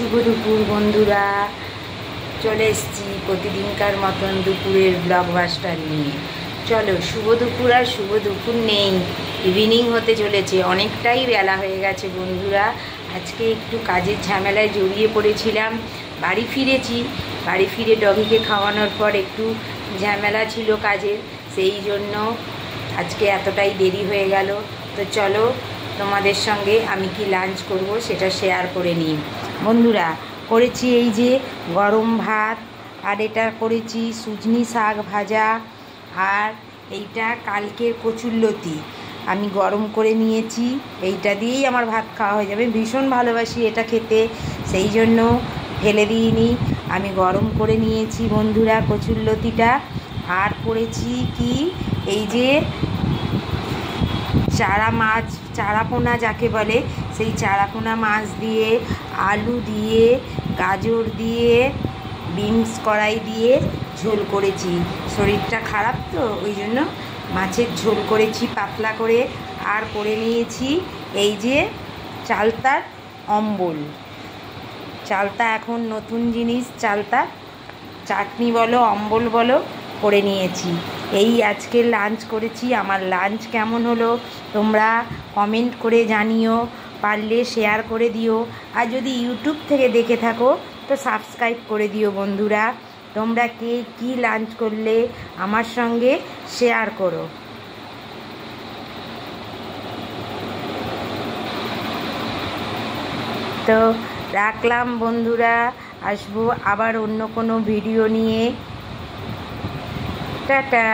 শুভ দুপুর বন্ধুরা, চলে এসেছি প্রতিদিনকার মতন দুপুরের ব্লগবাস্টার নিয়ে। চলো, শুভ দুপুর আর শুভ দুপুর নেই, ইভিনিং হতে চলেছে, অনেকটাই বেলা হয়ে গেছে বন্ধুরা। আজকে একটু কাজের ঝামেলায় জড়িয়ে পড়েছিলাম, বাড়ি ফিরেছি। বাড়ি ফিরে ডগিকে খাওয়ানোর পর একটু ঝামেলা ছিল কাজের, সেই জন্য আজকে এতটাই দেরি হয়ে গেল। তো চলো, তোমাদের সঙ্গে আমি কি লাঞ্চ করব সেটা শেয়ার করে নিই বন্ধুরা। করেছি এই যে গরম ভাত, আর এটা করেছি সুজনি শাক ভাজা, আর এইটা কালকের কচুরলতি আমি গরম করে নিয়েছি। এইটা দিয়েই আমার ভাত খাওয়া হয়ে যাবে, ভীষণ ভালোবাসি এটা খেতে, সেই জন্য ফেলে দিইনি, আমি গরম করে নিয়েছি বন্ধুরা কচুরলতিটা। আর করেছি কি, এই যে চারা মাছ, চারাপোনা যাকে বলে, সেই চারাপোনা মাছ দিয়ে, আলু দিয়ে, গাজর দিয়ে, বিনস কড়াই দিয়ে ঝোল করেছি। শরীরটা খারাপ তো ওই জন্য মাছের ঝোল করেছি পাতলা করে। আর করে নিয়েছি এই যে চালতার অম্বল, চালতা এখন নতুন জিনিস, চালতা চাটনি বলো অম্বল বলো, করে নিয়েছি। এই আজকে লাঞ্চ করেছি। আমার লাঞ্চ কেমন হলো তোমরা কমেন্ট করে জানিও, পারলে শেয়ার করে দিও। আর যদি ইউটিউব থেকে দেখে থাকো তো সাবস্ক্রাইব করে দিও বন্ধুরা। তোমরা কে কী লাঞ্চ করলে আমার সঙ্গে শেয়ার করো। তো রাখলাম বন্ধুরা, আসবো আবার অন্য কোনো ভিডিও নিয়ে। টাটা।